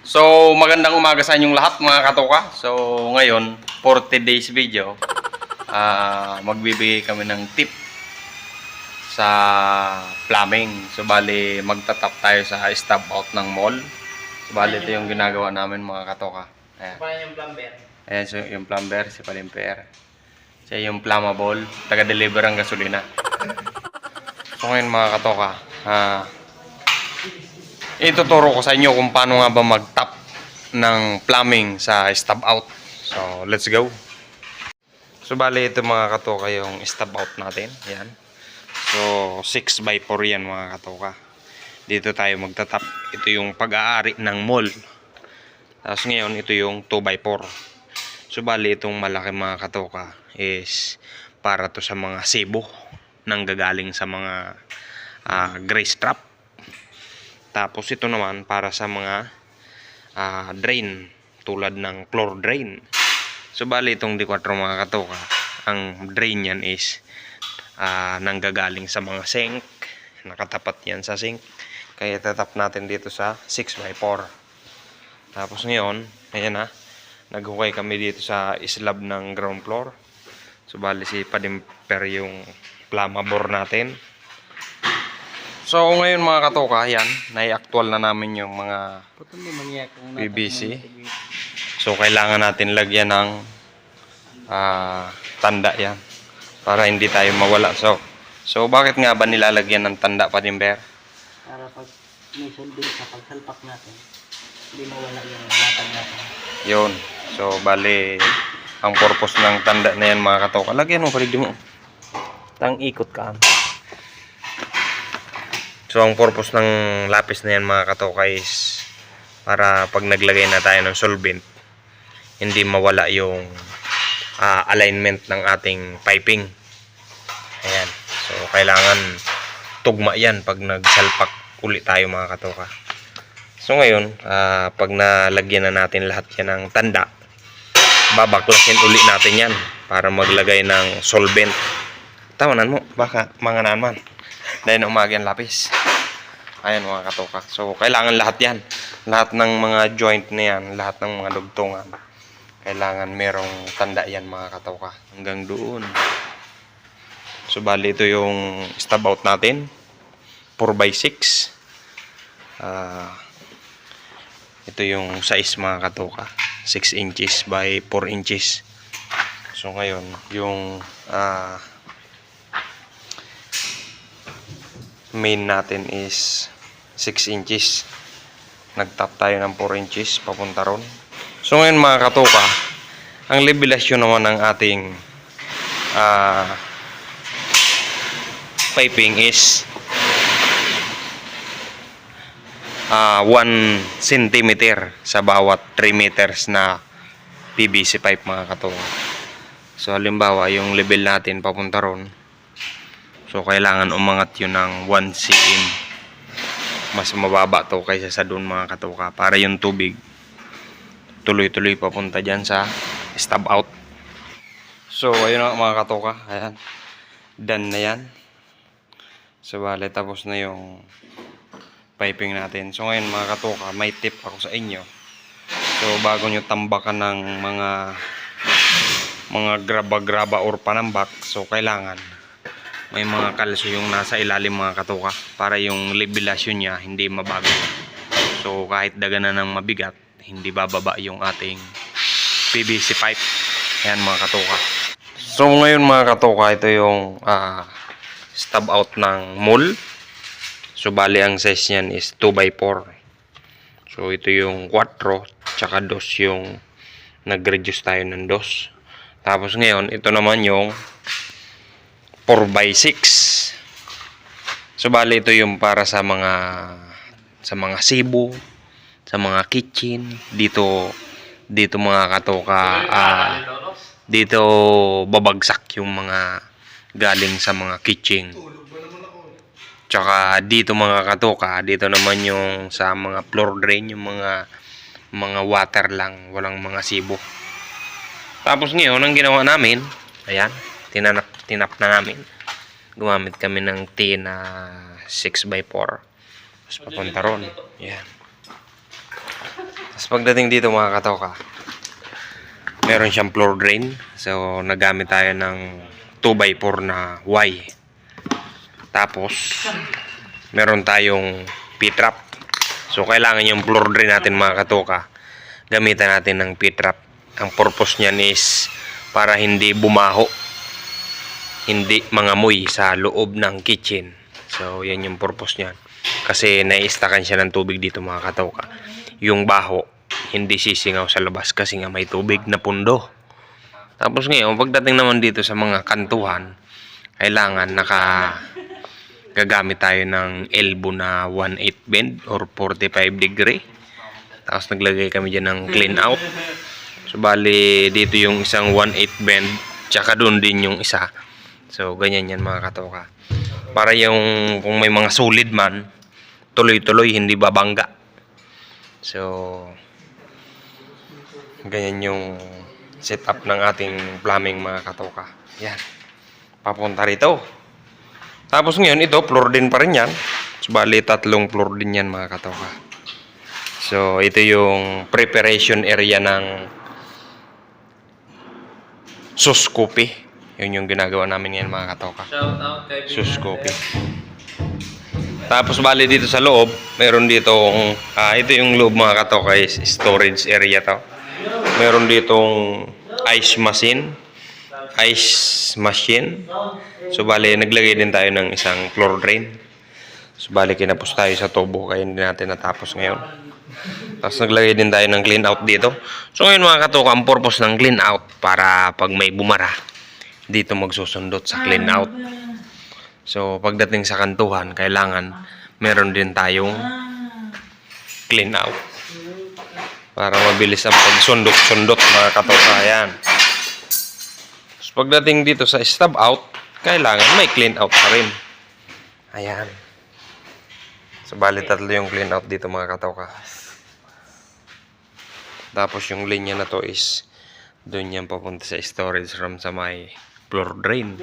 So, magandang umaga sa inyong lahat mga katoka. So, ngayon, 40 days video. Magbibigay kami ng tip sa plumbing. So, bali, magtatap tayo sa stub out ng mall. So, bali, ito yung ginagawa namin mga katoka. Ayan. Paano yung plumber? Ayan, so yung plumber, si Palimper. Siya yung plumbable, taga-deliver ang gasolina. So, ngayon mga katoka, ituturo ko sa inyo kung paano nga ba mag-tap ng plumbing sa stub out. So, let's go. So, bali ito mga katoka yung stub out natin. Yan. So, 6x4 yan mga katoka. Dito tayo magtatap. Ito yung pag-aari ng mall. Tapos ngayon, ito yung 2x4. So, bali itong malaki mga katoka is para to sa mga sebo nang gagaling sa mga grease trap. Tapos ito naman para sa mga drain tulad ng floor drain. So bali itong D4 mga katoka, ang drain yan is nanggagaling sa mga sink. Nakatapat yan sa sink. Kaya tatap natin dito sa 6x4. Tapos ngayon, ayan na, naghukay kami dito sa slab ng ground floor. So bali si Padimper yung plumber natin. So ngayon mga katoka, yan, nai-actual na namin yung mga PVC. So kailangan natin lagyan ng tanda yan para hindi tayo mawala. So bakit nga ba nilalagyan ng tanda pa din, Ber? Para pag may solvent sa pagsalpak natin, hindi mawala yung latag natin. Yun. So bali, ang purpose ng tanda na yan mga katoka, lagyan mo pa rin mo. Tang ikot ka. So, ang purpose ng lapis na yan mga katoka is para pag naglagay na tayo ng solvent, hindi mawala yung alignment ng ating piping. Ayan. So, kailangan tugma yan pag nagsalpak ulit tayo mga katoka. So, ngayon, pag nalagyan na natin lahat yan ng tanda, babaklasin ulit natin yan para maglagay ng solvent. Tawanan mo, baka mga naman. Dahil na umaga yung lapis. Ayan mga katoka. So, kailangan lahat yan. Lahat ng mga joint na yan, lahat ng mga dugtungan, kailangan merong tanda yan mga katoka. Hanggang doon. So, bali ito yung stub out natin. 4x6. Ito yung size mga katoka. 6 inches by 4 inches. So, ngayon, yung main natin is 6 inches. Nagtap tayo ng 4 inches papunta ron. So ngayon mga katoka, ang levelasyon naman ng ating piping is 1 cm sa bawat 3 meters na PVC pipe mga katoka. So halimbawa yung level natin papunta ron, so kailangan umangat yun ng 1 cm. Mas mababa to kaysa sa doon mga katoka, para yung tubig tuloy-tuloy papunta dyan sa stub out. So ayun na mga katoka, ayan, done na yan. So bale tapos na yung piping natin. So ngayon mga katoka, may tip ako sa inyo. So bago nyo tambakan ng mga graba-graba or panambak, so kailangan may mga kalso yung nasa ilalim mga katoka para yung levelasyon niya hindi mabago. So kahit daganan ng mabigat, hindi bababa yung ating PVC pipe. Ayan mga katoka. So ngayon mga katoka, ito yung stub out ng mall. So bali ang size niyan is 2x4. So ito yung 4 tsaka 2 yung nag-reduce tayo ng 2. Tapos ngayon, ito naman yung 4x6. So bali ito yung para sa mga sibo, sa mga kitchen, dito mga katoka, dito babagsak yung mga galing sa mga kitchen. Tsaka dito mga katoka, dito naman yung sa mga floor drain, yung mga water lang, walang mga sibo. Tapos ngayon, ang ginawa namin, ayan, tinap na namin. Gumamit kami ng T na 6x4. Tapos papunta ron. Yan. Tapos pagdating dito mga katoka, meron siyang floor drain. So nagamit tayo ng 2x4 na Y. Tapos meron tayong P-trap. So kailangan yung floor drain natin mga katoka, gamitan natin ng P-trap. Ang purpose niyan is para hindi bumaho, hindi mangamoy sa loob ng kitchen. So yan yung purpose niyan. Kasi naiistakan siya ng tubig dito mga katoka. Yung baho hindi sisingaw sa labas kasi nga may tubig na pundo. Tapos ngayon, pagdating naman dito sa mga kantuhan, kailangan gagamit tayo ng elbow na 1/8 bend or 45 degree. Tapos naglagay kami dyan ng clean out. So bali dito yung isang 1/8 bend, tsaka doon din yung isa. So ganyan yan mga katoka. Para yung kung may mga solid man, tuloy-tuloy, hindi babangga. So ganyan yung setup ng ating plumbing mga katoka. Yan. Papunta rito. Tapos ngayon ito, floor din pa rin yan. So bali 3 floor din yan mga katoka. So ito yung preparation area ng Suskupi. Yun yung ginagawa namin ngayon mga katoka. Shout out kay Suskupi. Tapos bali dito sa loob, meron dito ito yung loob mga katoka is storage area to. Meron ditong ice machine. So bali naglagay din tayo ng isang floor drain. So bali kinapos tayo sa tubo kaya hindi natin natapos ngayon. Tapos naglagay din tayo ng clean out dito. So ngayon mga katoka, ang purpose ng clean out para pag may bumara, dito magsusundot sa clean out. So pagdating sa kantuhan, kailangan meron din tayong clean out para mabilis ang pagsundot-sundot mga katoka. Yan. So pagdating dito sa stub out, kailangan may clean out pa rin. Ayan. So bali 3 yung clean out dito mga katoka. Tapos yung linya na to is doon yan papunta sa storage room sa may floor drain.